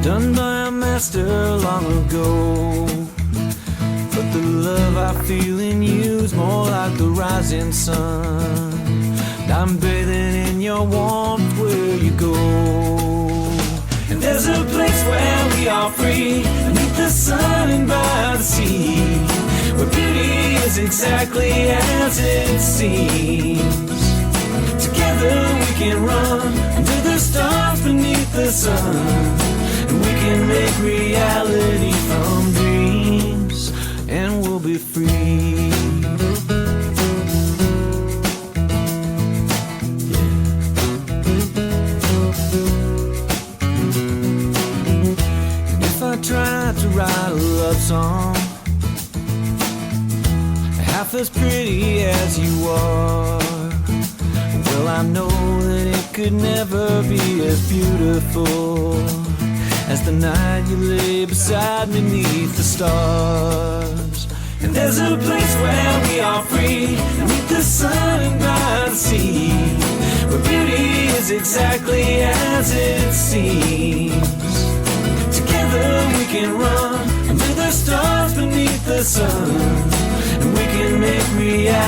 done by a master long ago. But the love I feel in you's more like the rising sun. I'm bathing in your warmth where you go. And there's a place where we are free, beneath the sun and by the sea, where beauty is exactly as it seems. Together we can run under the stars beneath the sun, and we can make reality from dreams, and we'll be free. And if I tried to write a love song half as pretty as you are, well, I know that it could never be as beautiful as the night you lay beside me beneath the stars. And there's a place where we are free, beneath the sun and by the sea, where beauty is exactly as it seems. Together we can run under the stars beneath the sun, and we can make reality